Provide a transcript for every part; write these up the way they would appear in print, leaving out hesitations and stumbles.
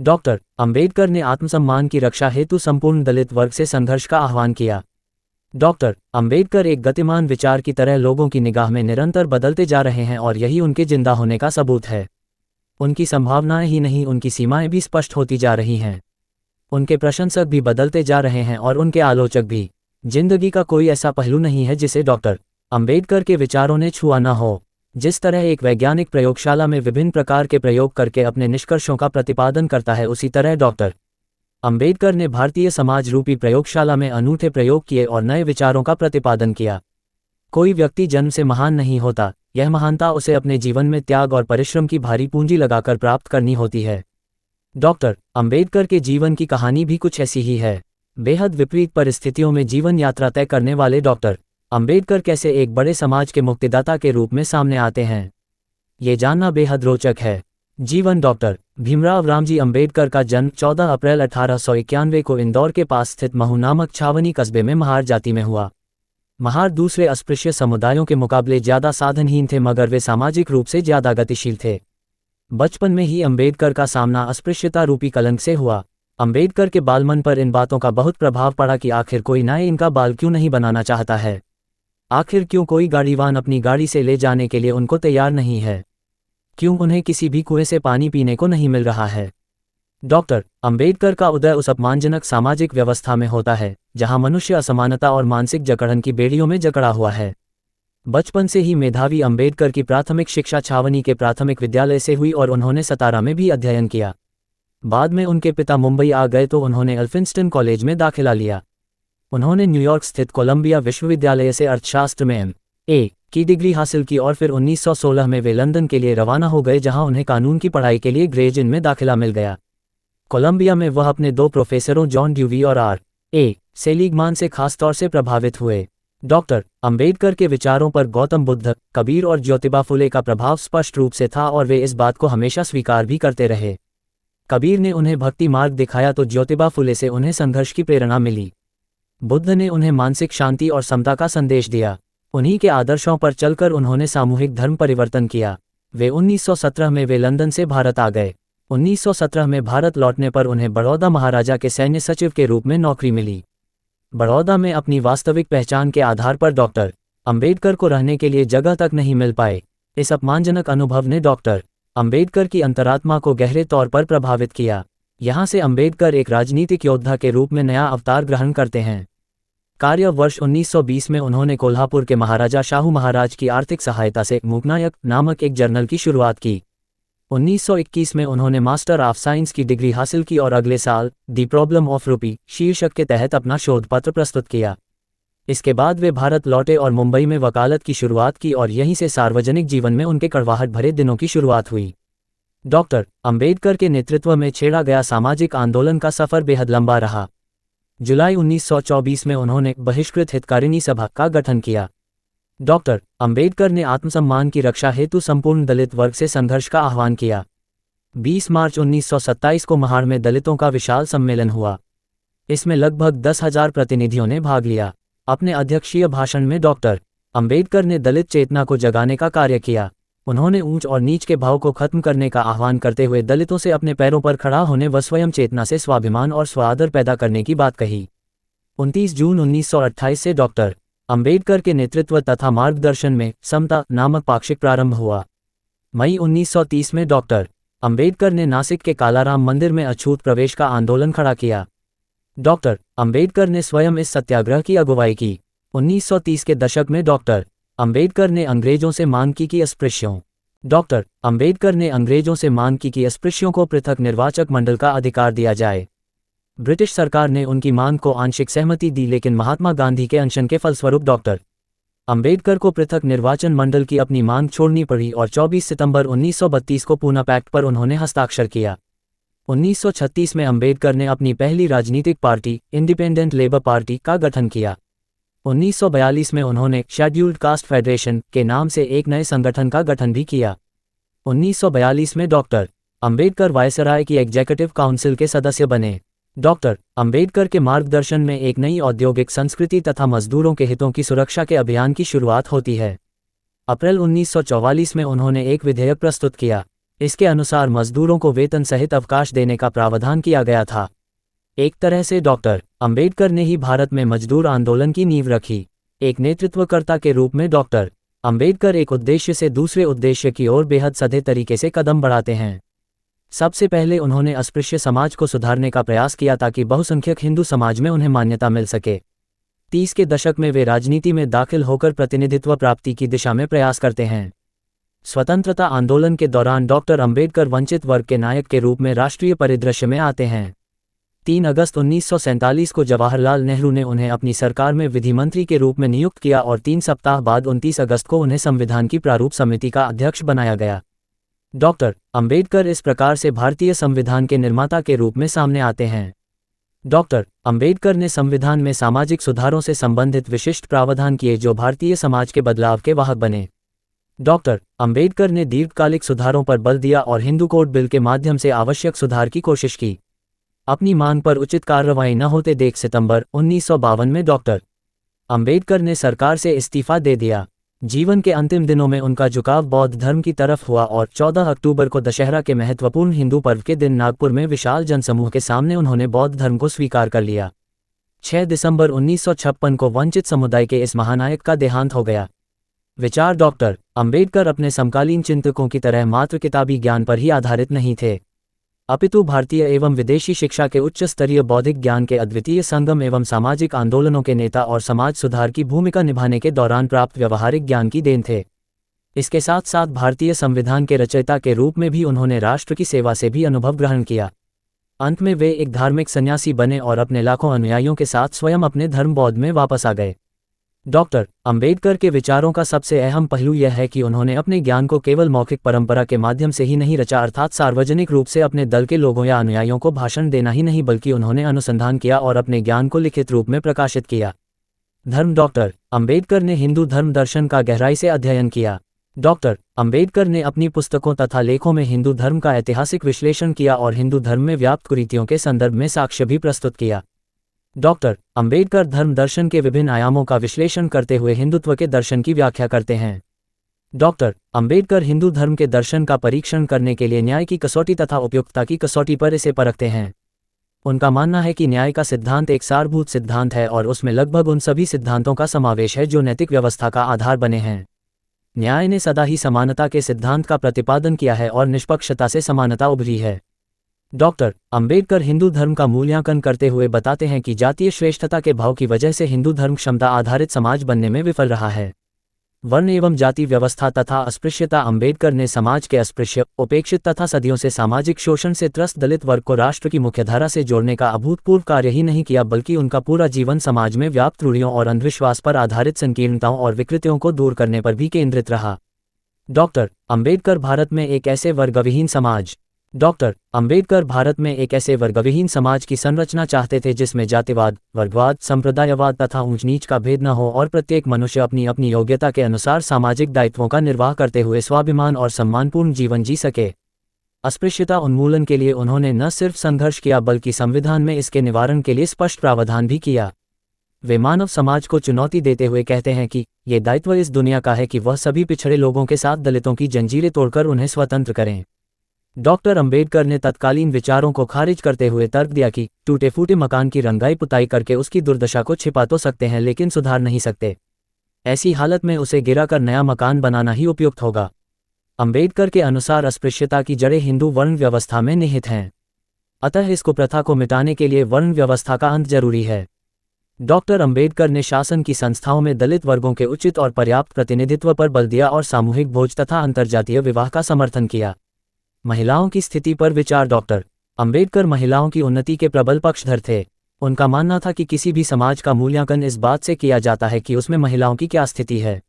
Doctor Ambedkar ने आत्मसम्मान की रक्षा हेतु संपूर्ण दलित वर्ग से संघर्ष का आह्वान किया। डॉक्टर अंबेडकर एक गतिमान विचार की तरह लोगों की निगाह में निरंतर बदलते जा रहे हैं और यही उनके जिंदा होने का सबूत है। उनकी संभावनाएं ही नहीं, उनकी सीमाएं भी स्पष्ट होती जा रही हैं। उनके प्रशंसक भी बदलते जा रहे हैं और उनके आलोचक भी। जिंदगी का कोई ऐसा पहलू नहीं है जिसे डॉक्टर अंबेडकर के विचारों ने छुआ न हो। जिस तरह एक वैज्ञानिक प्रयोगशाला में विभिन्न प्रकार के प्रयोग करके अपने निष्कर्षों का प्रतिपादन करता है, उसी तरह डॉक्टर अंबेडकर ने भारतीय समाज रूपी प्रयोगशाला में अनूठे प्रयोग किए और नए विचारों का प्रतिपादन किया। कोई व्यक्ति जन्म से महान नहीं होता, यह महानता उसे अपने जीवन में त्याग और परिश्रम की भारी पूंजी लगाकर प्राप्त करनी होती है। डॉक्टर अंबेडकर के जीवन की कहानी भी कुछ ऐसी ही है। बेहद विपरीत परिस्थितियों में जीवन यात्रा तय करने वाले डॉक्टर अंबेडकर कैसे एक बड़े समाज के मुक्तिदाता के रूप में सामने आते हैं, ये जानना बेहद रोचक है। जीवन डॉक्टर भीमराव रामजी अंबेडकर का जन्म 14 अप्रैल 1891 को इंदौर के पास स्थित महू नामक छावनी कस्बे में महार जाति में हुआ। महार दूसरे अस्पृश्य समुदायों के मुकाबले ज़्यादा साधनहीन थे, मगर वे सामाजिक रूप से ज़्यादा गतिशील थे। बचपन में ही अंबेडकर का सामना अस्पृश्यता रूपी कलंक से हुआ। अंबेडकर के बालमन पर इन बातों का बहुत प्रभाव पड़ा कि आखिर कोई नए इनका बाल क्यों नहीं बनाना चाहता है, आखिर क्यों कोई गाड़ीवान अपनी गाड़ी से ले जाने के लिए उनको तैयार नहीं है, क्यों उन्हें किसी भी कुएं से पानी पीने को नहीं मिल रहा है। डॉक्टर अंबेडकर का उदय उस अपमानजनक सामाजिक व्यवस्था में होता है जहां मनुष्य असमानता और मानसिक जकड़न की बेड़ियों में जकड़ा हुआ है। बचपन से ही मेधावी अंबेडकर की प्राथमिक शिक्षा छावनी के प्राथमिक विद्यालय से हुई और उन्होंने 17 में भी अध्ययन किया। बाद में उनके पिता मुंबई आ गए तो उन्होंने एल्फिंस्टन कॉलेज में दाखिला लिया। उन्होंने न्यूयॉर्क स्थित कोलंबिया विश्वविद्यालय से अर्थशास्त्र में M.A. की डिग्री हासिल की और फिर 1916 में वे लंदन के लिए रवाना हो गए, जहां उन्हें कानून की पढ़ाई के लिए ग्रेज इन में दाखिला मिल गया। कोलंबिया में वह अपने 2 प्रोफेसरों जॉन ड्यूवी और R.A. सेलिगमान से खासतौर से प्रभावित हुए। डॉक्टर अंबेडकर के विचारों पर गौतम बुद्ध, कबीर और ज्योतिबा फुले का प्रभाव स्पष्ट रूप से था और वे इस बात को हमेशा स्वीकार भी करते रहे। कबीर ने उन्हें भक्ति मार्ग दिखाया तो ज्योतिबा फुले से उन्हें संघर्ष की प्रेरणा मिली। बुद्ध ने उन्हें मानसिक शांति और समता का संदेश दिया। उन्हीं के आदर्शों पर चलकर उन्होंने सामूहिक धर्म परिवर्तन किया। 1917 में वे लंदन से भारत आ गए। 1917 में भारत लौटने पर उन्हें बड़ौदा महाराजा के सैन्य सचिव के रूप में नौकरी मिली। बड़ौदा में अपनी वास्तविक पहचान के आधार पर डॉक्टर अंबेडकर को रहने के लिए जगह तक नहीं मिल पाए। इस अपमानजनक अनुभव ने डॉक्टर अंबेडकर की अंतरात्मा को गहरे तौर पर प्रभावित किया। यहाँ से अंबेडकर एक राजनीतिक योद्धा के रूप में नया अवतार ग्रहण करते हैं। कार्य वर्ष 1920 में उन्होंने कोल्हापुर के महाराजा शाहू महाराज की आर्थिक सहायता से मूकनायक नामक एक जर्नल की शुरुआत की। 1921 में उन्होंने मास्टर ऑफ साइंस की डिग्री हासिल की और अगले साल द प्रॉब्लम ऑफ रूपी शीर्षक के तहत अपना शोध पत्र प्रस्तुत किया। इसके बाद वे भारत लौटे और मुंबई में वकालत की शुरुआत की और यहीं से सार्वजनिक जीवन में उनके कड़वाहट भरे दिनों की शुरुआत हुई। डॉक्टर अंबेडकर के नेतृत्व में छेड़ा गया सामाजिक आंदोलन का सफर बेहद लंबा रहा। जुलाई 1924 में उन्होंने बहिष्कृत हितकारिणी सभा का गठन किया। डॉक्टर अंबेडकर ने आत्मसम्मान की रक्षा हेतु संपूर्ण दलित वर्ग से संघर्ष का आह्वान किया। 20 मार्च 1927 को महार में दलितों का विशाल सम्मेलन हुआ। इसमें लगभग 10,000 प्रतिनिधियों ने भाग लिया। अपने अध्यक्षीय भाषण में डॉक्टर अंबेडकर ने दलित चेतना को जगाने का कार्य किया। उन्होंने ऊंच और नीच के भाव को खत्म करने का आह्वान करते हुए दलितों से अपने पैरों पर खड़ा होने व स्वयं चेतना से स्वाभिमान और स्वादर पैदा करने की बात कही। 29 जून 1928 से डॉक्टर अंबेडकर के नेतृत्व तथा मार्गदर्शन में समता नामक पाक्षिक प्रारंभ हुआ। मई 1930 में डॉक्टर अंबेडकर ने नासिक के कालाराम मंदिर में अछूत प्रवेश का आंदोलन खड़ा किया। डॉक्टर अंबेडकर ने स्वयं इस सत्याग्रह की अगुवाई की। 1930 के दशक में डॉक्टर अंबेडकर ने अंग्रेजों से मांग की कि अस्पृश्यों डॉक्टर अंबेडकर ने अंग्रेजों से मांग की कि अस्पृश्यों को पृथक निर्वाचक मंडल का अधिकार दिया जाए। ब्रिटिश सरकार ने उनकी मांग को आंशिक सहमति दी, लेकिन महात्मा गांधी के अनशन के फलस्वरूप डॉक्टर अंबेडकर को पृथक निर्वाचन मंडल की अपनी मांग छोड़नी पड़ी और 24 सितंबर 1932 को पूना पैक्ट पर उन्होंने हस्ताक्षर किया। 1936 में अंबेडकर ने अपनी पहली राजनीतिक पार्टी इंडिपेंडेंट लेबर पार्टी का गठन किया। 1942 में उन्होंने शेड्यूल्ड कास्ट फेडरेशन के नाम से एक नए संगठन का गठन भी किया। 1942 में डॉक्टर अंबेडकर वायसराय की एग्जीक्यूटिव काउंसिल के सदस्य बने। डॉक्टर अंबेडकर के मार्गदर्शन में एक नई औद्योगिक संस्कृति तथा मजदूरों के हितों की सुरक्षा के अभियान की शुरुआत होती है। अप्रैल 1944 में उन्होंने एक विधेयक प्रस्तुत किया। इसके अनुसार मजदूरों को वेतन सहित अवकाश देने का प्रावधान किया गया था। एक तरह से डॉक्टर अंबेडकर ने ही भारत में मजदूर आंदोलन की नींव रखी। एक नेतृत्वकर्ता के रूप में डॉक्टर अंबेडकर एक उद्देश्य से दूसरे उद्देश्य की ओर बेहद सधे तरीके से कदम बढ़ाते हैं। सबसे पहले उन्होंने अस्पृश्य समाज को सुधारने का प्रयास किया ताकि बहुसंख्यक हिंदू समाज में उन्हें मान्यता मिल सके। 30 के दशक में वे राजनीति में दाखिल होकर प्रतिनिधित्व प्राप्ति की दिशा में प्रयास करते हैं। स्वतंत्रता आंदोलन के दौरान डॉक्टर अंबेडकर वंचित वर्ग के नायक के रूप में राष्ट्रीय परिदृश्य में आते हैं। 3 अगस्त 1947 को जवाहरलाल नेहरू ने उन्हें अपनी सरकार में विधि मंत्री के रूप में नियुक्त किया और 3 सप्ताह बाद 29 अगस्त को उन्हें संविधान की प्रारूप समिति का अध्यक्ष बनाया गया। डॉक्टर अंबेडकर इस प्रकार से भारतीय संविधान के निर्माता के रूप में सामने आते हैं। डॉक्टर अंबेडकर ने संविधान में सामाजिक सुधारों से संबंधित विशिष्ट प्रावधान किए जो भारतीय समाज के बदलाव के वाहक बने। डॉक्टर अंबेडकर ने दीर्घकालिक सुधारों पर बल दिया और हिंदू कोड बिल के माध्यम से आवश्यक सुधार की कोशिश की। अपनी मांग पर उचित कार्रवाई न होते देख सितंबर 1952 में डॉक्टर अंबेडकर ने सरकार से इस्तीफा दे दिया। जीवन के अंतिम दिनों में उनका झुकाव बौद्ध धर्म की तरफ हुआ और 14 अक्टूबर को दशहरा के महत्वपूर्ण हिंदू पर्व के दिन नागपुर में विशाल जनसमूह के सामने उन्होंने बौद्ध धर्म को स्वीकार कर लिया। 6 दिसंबर 1956 को वंचित समुदाय के इस महानायक का देहांत हो गया। विचार डॉक्टर अंबेडकर अपने समकालीन चिंतकों की तरह मात्र किताबी ज्ञान पर ही आधारित नहीं थे, अपितु भारतीय एवं विदेशी शिक्षा के उच्च स्तरीय बौद्धिक ज्ञान के अद्वितीय संगम एवं सामाजिक आंदोलनों के नेता और समाज सुधार की भूमिका निभाने के दौरान प्राप्त व्यवहारिक ज्ञान की देन थे। इसके साथ साथ भारतीय संविधान के रचयिता के रूप में भी उन्होंने राष्ट्र की सेवा से भी अनुभव ग्रहण किया। अंत में वे एक धार्मिक सन्यासी बने और अपने लाखों अनुयायियों के साथ स्वयं अपने धर्म बौद्ध में वापस आ गए। डॉक्टर अंबेडकर के विचारों का सबसे अहम पहलू यह है कि उन्होंने अपने ज्ञान को केवल मौखिक परंपरा के माध्यम से ही नहीं रचा, अर्थात सार्वजनिक रूप से अपने दल के लोगों या अनुयायियों को भाषण देना ही नहीं, बल्कि उन्होंने अनुसंधान किया और अपने ज्ञान को लिखित रूप में प्रकाशित किया। धर्म डॉक्टर अंबेडकर ने हिंदू धर्म दर्शन का गहराई से अध्ययन किया। डॉक्टर अंबेडकर ने अपनी पुस्तकों तथा लेखों में हिंदू धर्म का ऐतिहासिक विश्लेषण किया और हिंदू धर्म में व्याप्त कुरीतियों के संदर्भ में साक्ष्य भी प्रस्तुत किया। डॉक्टर अंबेडकर धर्म दर्शन के विभिन्न आयामों का विश्लेषण करते हुए हिंदुत्व के दर्शन की व्याख्या करते हैं। डॉक्टर अंबेडकर हिंदू धर्म के दर्शन का परीक्षण करने के लिए न्याय की कसौटी तथा उपयुक्तता की कसौटी पर इसे परखते हैं। उनका मानना है कि न्याय का सिद्धांत एक सारभूत सिद्धांत है और उसमें लगभग उन सभी सिद्धांतों का समावेश है जो नैतिक व्यवस्था का आधार बने हैं। न्याय ने सदा ही समानता के सिद्धांत का प्रतिपादन किया है और निष्पक्षता से समानता उभरी है। डॉक्टर अंबेडकर हिंदू धर्म का मूल्यांकन करते हुए बताते हैं कि जातीय श्रेष्ठता के भाव की वजह से हिंदू धर्म क्षमता आधारित समाज बनने में विफल रहा है। वर्ण एवं जाति व्यवस्था तथा अस्पृश्यता अंबेडकर ने समाज के अस्पृश्य, उपेक्षित तथा सदियों से सामाजिक शोषण से त्रस्त दलित वर्ग को राष्ट्र की मुख्यधारा से जोड़ने का अभूतपूर्व कार्य ही नहीं किया, बल्कि उनका पूरा जीवन समाज में व्याप्त रूढ़ियों और अंधविश्वास पर आधारित संकीर्णताओं और विकृतियों को दूर करने पर भी केंद्रित रहा। डॉक्टर अंबेडकर भारत में एक ऐसे वर्गविहीन समाज डॉक्टर अंबेडकर भारत में एक ऐसे वर्गविहीन समाज की संरचना चाहते थे जिसमें जातिवाद, वर्गवाद, संप्रदायवाद तथा ऊंच नीच का भेद न हो और प्रत्येक मनुष्य अपनी अपनी योग्यता के अनुसार सामाजिक दायित्वों का निर्वाह करते हुए स्वाभिमान और सम्मानपूर्ण जीवन जी सके। अस्पृश्यता उन्मूलन के लिए उन्होंने न सिर्फ संघर्ष किया बल्कि संविधान में इसके निवारण के लिए स्पष्ट प्रावधान भी किया। वे मानव समाज को चुनौती देते हुए कहते हैं कि ये दायित्व इस दुनिया का है कि वह सभी पिछड़े लोगों के साथ दलितों की जंजीरें तोड़कर उन्हें स्वतंत्र करें। डॉक्टर अंबेडकर ने तत्कालीन विचारों को खारिज करते हुए तर्क दिया कि टूटे फूटे मकान की रंगाई पुताई करके उसकी दुर्दशा को छिपा तो सकते हैं लेकिन सुधार नहीं सकते। ऐसी हालत में उसे गिराकर नया मकान बनाना ही उपयुक्त होगा। अंबेडकर के अनुसार अस्पृश्यता की जड़ें हिंदू वर्ण व्यवस्था में निहित हैं, अतः इसको प्रथा को मिटाने के लिए वर्ण व्यवस्था का अंत जरूरी है। डॉक्टर अंबेडकर ने शासन की संस्थाओं में दलित वर्गों के उचित और पर्याप्त प्रतिनिधित्व पर बल दिया और सामूहिक भोज तथा अंतर्जातीय विवाह का समर्थन किया। महिलाओं की स्थिति पर विचार डॉक्टर अंबेडकर महिलाओं की उन्नति के प्रबल पक्षधर थे। उनका मानना था कि किसी भी समाज का मूल्यांकन इस बात से किया जाता है कि उसमें महिलाओं की क्या स्थिति है।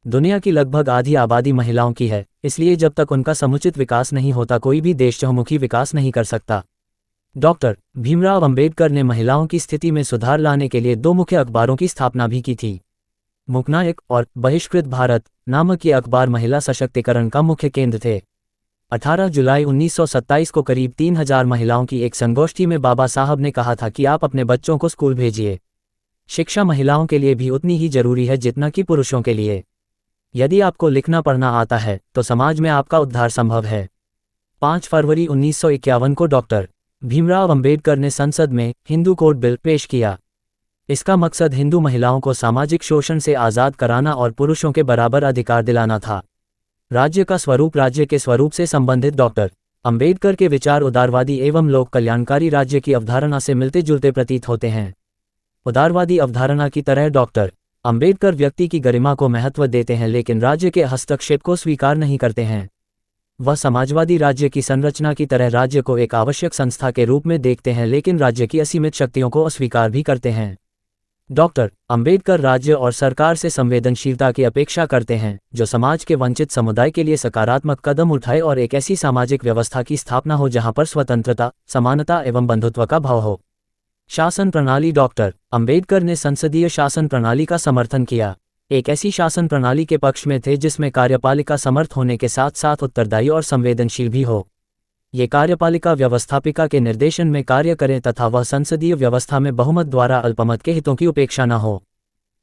दुनिया की लगभग आधी आबादी महिलाओं की है, इसलिए जब तक उनका समुचित विकास नहीं होता कोई भी देश चहुमुखी विकास नहीं कर सकता। डॉक्टर भीमराव अंबेडकर ने महिलाओं की स्थिति में सुधार लाने के लिए 2 मुख्य अखबारों की स्थापना भी की थी। मुकनायक और बहिष्कृत भारत नामक ये अखबार महिला सशक्तिकरण का मुख्य केंद्र थे। 18 जुलाई 1927 को करीब 3000 महिलाओं की एक संगोष्ठी में बाबा साहब ने कहा था कि आप अपने बच्चों को स्कूल भेजिए। शिक्षा महिलाओं के लिए भी उतनी ही जरूरी है जितना कि पुरुषों के लिए। यदि आपको लिखना पढ़ना आता है तो समाज में आपका उद्धार संभव है। डॉक्टर अंबेडकर ने महिलाओं की स्थिति में सुधार लाने के लिए 2 मुख्य अखबारों की स्थापना भी की थी। मुकनायक और बहिष्कृत भारत नामक ये अखबार महिला सशक्तिकरण का मुख्य केंद्र थे। 18 जुलाई 1927 को करीब 3000 महिलाओं की एक संगोष्ठी में बाबा साहब ने कहा था कि आप अपने बच्चों को स्कूल भेजिए। शिक्षा महिलाओं के लिए भी उतनी ही जरूरी है जितना कि पुरुषों के लिए। यदि आपको लिखना पढ़ना आता है तो समाज में आपका उद्धार संभव है। 5 फरवरी 1951 को डॉक्टर भीमराव अंबेडकर ने संसद में हिंदू कोड बिल पेश किया। इसका मकसद हिंदू महिलाओं को सामाजिक शोषण से आज़ाद कराना और पुरुषों के बराबर अधिकार दिलाना था। राज्य का स्वरूप। राज्य के स्वरूप से संबंधित डॉक्टर अंबेडकर के विचार उदारवादी एवं लोक कल्याणकारी राज्य की अवधारणा से मिलते जुलते प्रतीत होते हैं। उदारवादी अवधारणा की तरह डॉक्टर अंबेडकर व्यक्ति की गरिमा को महत्व देते हैं, लेकिन राज्य के हस्तक्षेप को स्वीकार नहीं करते हैं। वह समाजवादी राज्य की संरचना की तरह राज्य को एक आवश्यक संस्था के रूप में देखते हैं, लेकिन राज्य की असीमित शक्तियों को अस्वीकार भी करते हैं। डॉक्टर अंबेडकर राज्य और सरकार से संवेदनशीलता की अपेक्षा करते हैं, जो समाज के वंचित समुदाय के लिए सकारात्मक कदम उठाए और एक ऐसी सामाजिक व्यवस्था की स्थापना हो जहां पर स्वतंत्रता, समानता एवं बंधुत्व का भाव हो। शासन प्रणाली। डॉक्टर अंबेडकर ने संसदीय शासन प्रणाली का समर्थन किया। एक ऐसी शासन प्रणाली के पक्ष में थे जिसमें कार्यपालिका समर्थ होने के साथ साथ उत्तरदायी और संवेदनशील भी हो। ये कार्यपालिका व्यवस्थापिका के निर्देशन में कार्य करें तथा वह संसदीय व्यवस्था में बहुमत द्वारा अल्पमत के हितों की उपेक्षा न हो।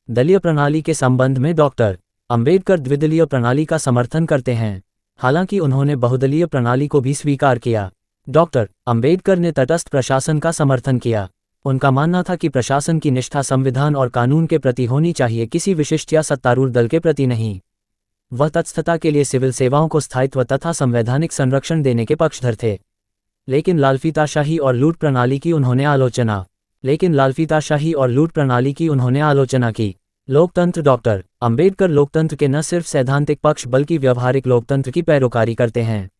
दलीय प्रणाली के संबंध में डॉक्टर अंबेडकर द्विदलीय प्रणाली का समर्थन करते हैं, हालांकि उन्होंने बहुदलीय प्रणाली को भी स्वीकार किया। डॉक्टर अंबेडकर ने तटस्थ प्रशासन का समर्थन किया। उनका मानना था कि प्रशासन की निष्ठा संविधान और कानून के प्रति होनी चाहिए, किसी विशिष्ट या सत्तारूढ़ दल के प्रति नहीं। वह तटस्थता के लिए सिविल सेवाओं को स्थायित्व तथा संवैधानिक संरक्षण देने के पक्षधर थे। लेकिन लालफीताशाही और लूट प्रणाली की उन्होंने आलोचना की। लोकतंत्र। डॉक्टर अंबेडकर लोकतंत्र के न सिर्फ सैद्धांतिक पक्ष बल्कि व्यवहारिक लोकतंत्र की पैरोकारी करते हैं।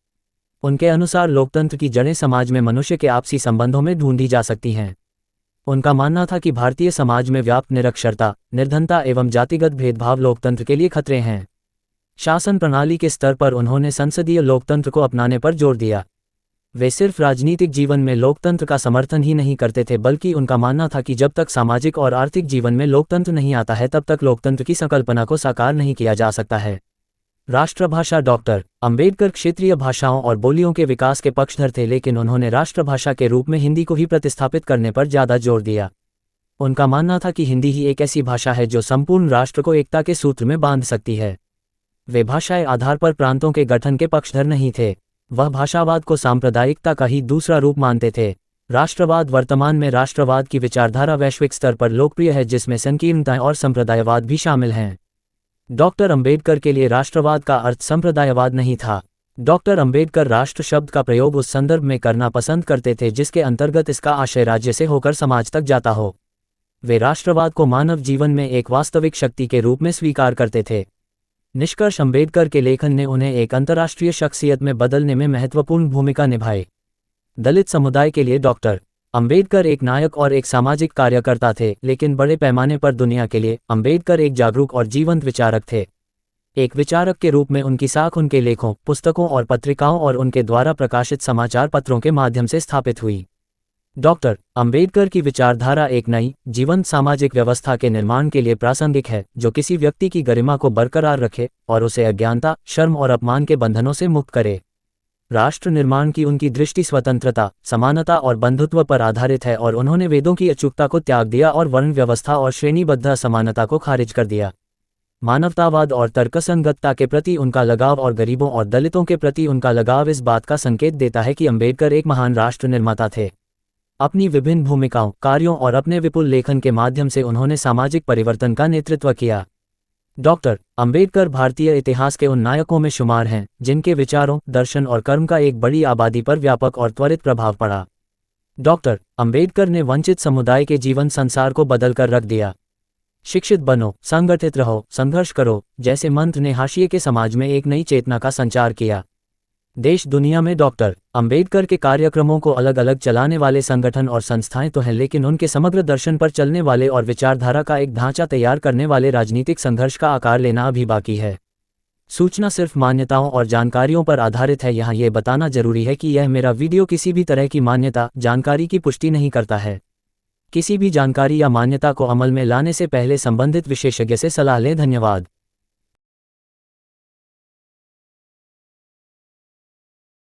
उनके अनुसार लोकतंत्र की जड़ें समाज में मनुष्य के आपसी संबंधों में ढूंढी जा सकती हैं। उनका मानना था कि भारतीय समाज में व्याप्त निरक्षरता, निर्धनता एवं जातिगत भेदभाव लोकतंत्र के लिए खतरे हैं। शासन प्रणाली के स्तर पर उन्होंने संसदीय लोकतंत्र को अपनाने पर जोर दिया। वे सिर्फ राजनीतिक जीवन में लोकतंत्र का समर्थन ही नहीं करते थे, बल्कि उनका मानना था कि जब तक सामाजिक और आर्थिक जीवन में लोकतंत्र नहीं आता है तब तक लोकतंत्र की संकल्पना को साकार नहीं किया जा सकता है। राष्ट्रभाषा। डॉक्टर अंबेडकर क्षेत्रीय भाषाओं और बोलियों के विकास के पक्षधर थे, लेकिन उन्होंने राष्ट्रभाषा के रूप में हिंदी को ही प्रतिस्थापित करने पर ज़्यादा जोर दिया। उनका मानना था कि हिंदी ही एक ऐसी भाषा है जो संपूर्ण राष्ट्र को एकता के सूत्र में बांध सकती है। वे भाषाई आधार पर प्रांतों के गठन के पक्षधर नहीं थे। वह भाषावाद को सांप्रदायिकता का ही दूसरा रूप मानते थे। राष्ट्रवाद। वर्तमान में राष्ट्रवाद की विचारधारा वैश्विक स्तर पर लोकप्रिय है, जिसमें संकीर्णताएं और संप्रदायवाद भी शामिल हैं। डॉक्टर अंबेडकर के लिए राष्ट्रवाद का अर्थ संप्रदायवाद नहीं था। डॉक्टर अंबेडकर राष्ट्र शब्द का प्रयोग उस संदर्भ में करना पसंद करते थे जिसके अंतर्गत इसका आशय राज्य से होकर समाज तक जाता हो। वे राष्ट्रवाद को मानव जीवन में एक वास्तविक शक्ति के रूप में स्वीकार करते थे। निष्कर्ष। अंबेडकर के लेखन ने उन्हें एक अंतर्राष्ट्रीय शख्सियत में बदलने में महत्वपूर्ण भूमिका निभाई। दलित समुदाय के लिए डॉक्टर अंबेडकर एक नायक और एक सामाजिक कार्यकर्ता थे, लेकिन बड़े पैमाने पर दुनिया के लिए अंबेडकर एक जागरूक और जीवंत विचारक थे। एक विचारक के रूप में उनकी साख उनके लेखों, पुस्तकों और पत्रिकाओं और उनके द्वारा प्रकाशित समाचार पत्रों के माध्यम से स्थापित हुई। डॉक्टर अंबेडकर की विचारधारा एक नई, जीवंत सामाजिक व्यवस्था के निर्माण के लिए प्रासंगिक है, जो किसी व्यक्ति की गरिमा को बरकरार रखे और उसे अज्ञानता, शर्म और अपमान के बंधनों से मुक्त करे। राष्ट्र निर्माण की उनकी दृष्टि स्वतंत्रता, समानता और बंधुत्व पर आधारित है और उन्होंने वेदों की अचूकता को त्याग दिया और वर्ण व्यवस्था और श्रेणीबद्ध असमानता को खारिज कर दिया। मानवतावाद और तर्कसंगतता के प्रति उनका लगाव और गरीबों और दलितों के प्रति उनका लगाव इस बात का संकेत देता है कि अंबेडकर एक महान राष्ट्र निर्माता थे। अपनी विभिन्न भूमिकाओं, कार्यों और अपने विपुल लेखन के माध्यम से उन्होंने सामाजिक परिवर्तन का नेतृत्व किया। डॉक्टर अंबेडकर भारतीय इतिहास के उन नायकों में शुमार हैं जिनके विचारों, दर्शन और कर्म का एक बड़ी आबादी पर व्यापक और त्वरित प्रभाव पड़ा। डॉक्टर अंबेडकर ने वंचित समुदाय के जीवन संसार को बदलकर रख दिया। शिक्षित बनो, संगठित रहो, संघर्ष करो जैसे मंत्र ने हाशिए के समाज में एक नई चेतना का संचार किया। देश दुनिया में डॉक्टर अंबेडकर के कार्यक्रमों को अलग अलग चलाने वाले संगठन और संस्थाएं तो हैं, लेकिन उनके समग्र दर्शन पर चलने वाले और विचारधारा का एक ढांचा तैयार करने वाले राजनीतिक संघर्ष का आकार लेना अभी बाकी है। सूचना सिर्फ मान्यताओं और जानकारियों पर आधारित है। यहाँ ये बताना जरूरी है कि यह मेरा वीडियो किसी भी तरह की मान्यता, जानकारी की पुष्टि नहीं करता है। किसी भी जानकारी या मान्यता को अमल में लाने से पहले संबंधित विशेषज्ञ से सलाह लें। धन्यवाद।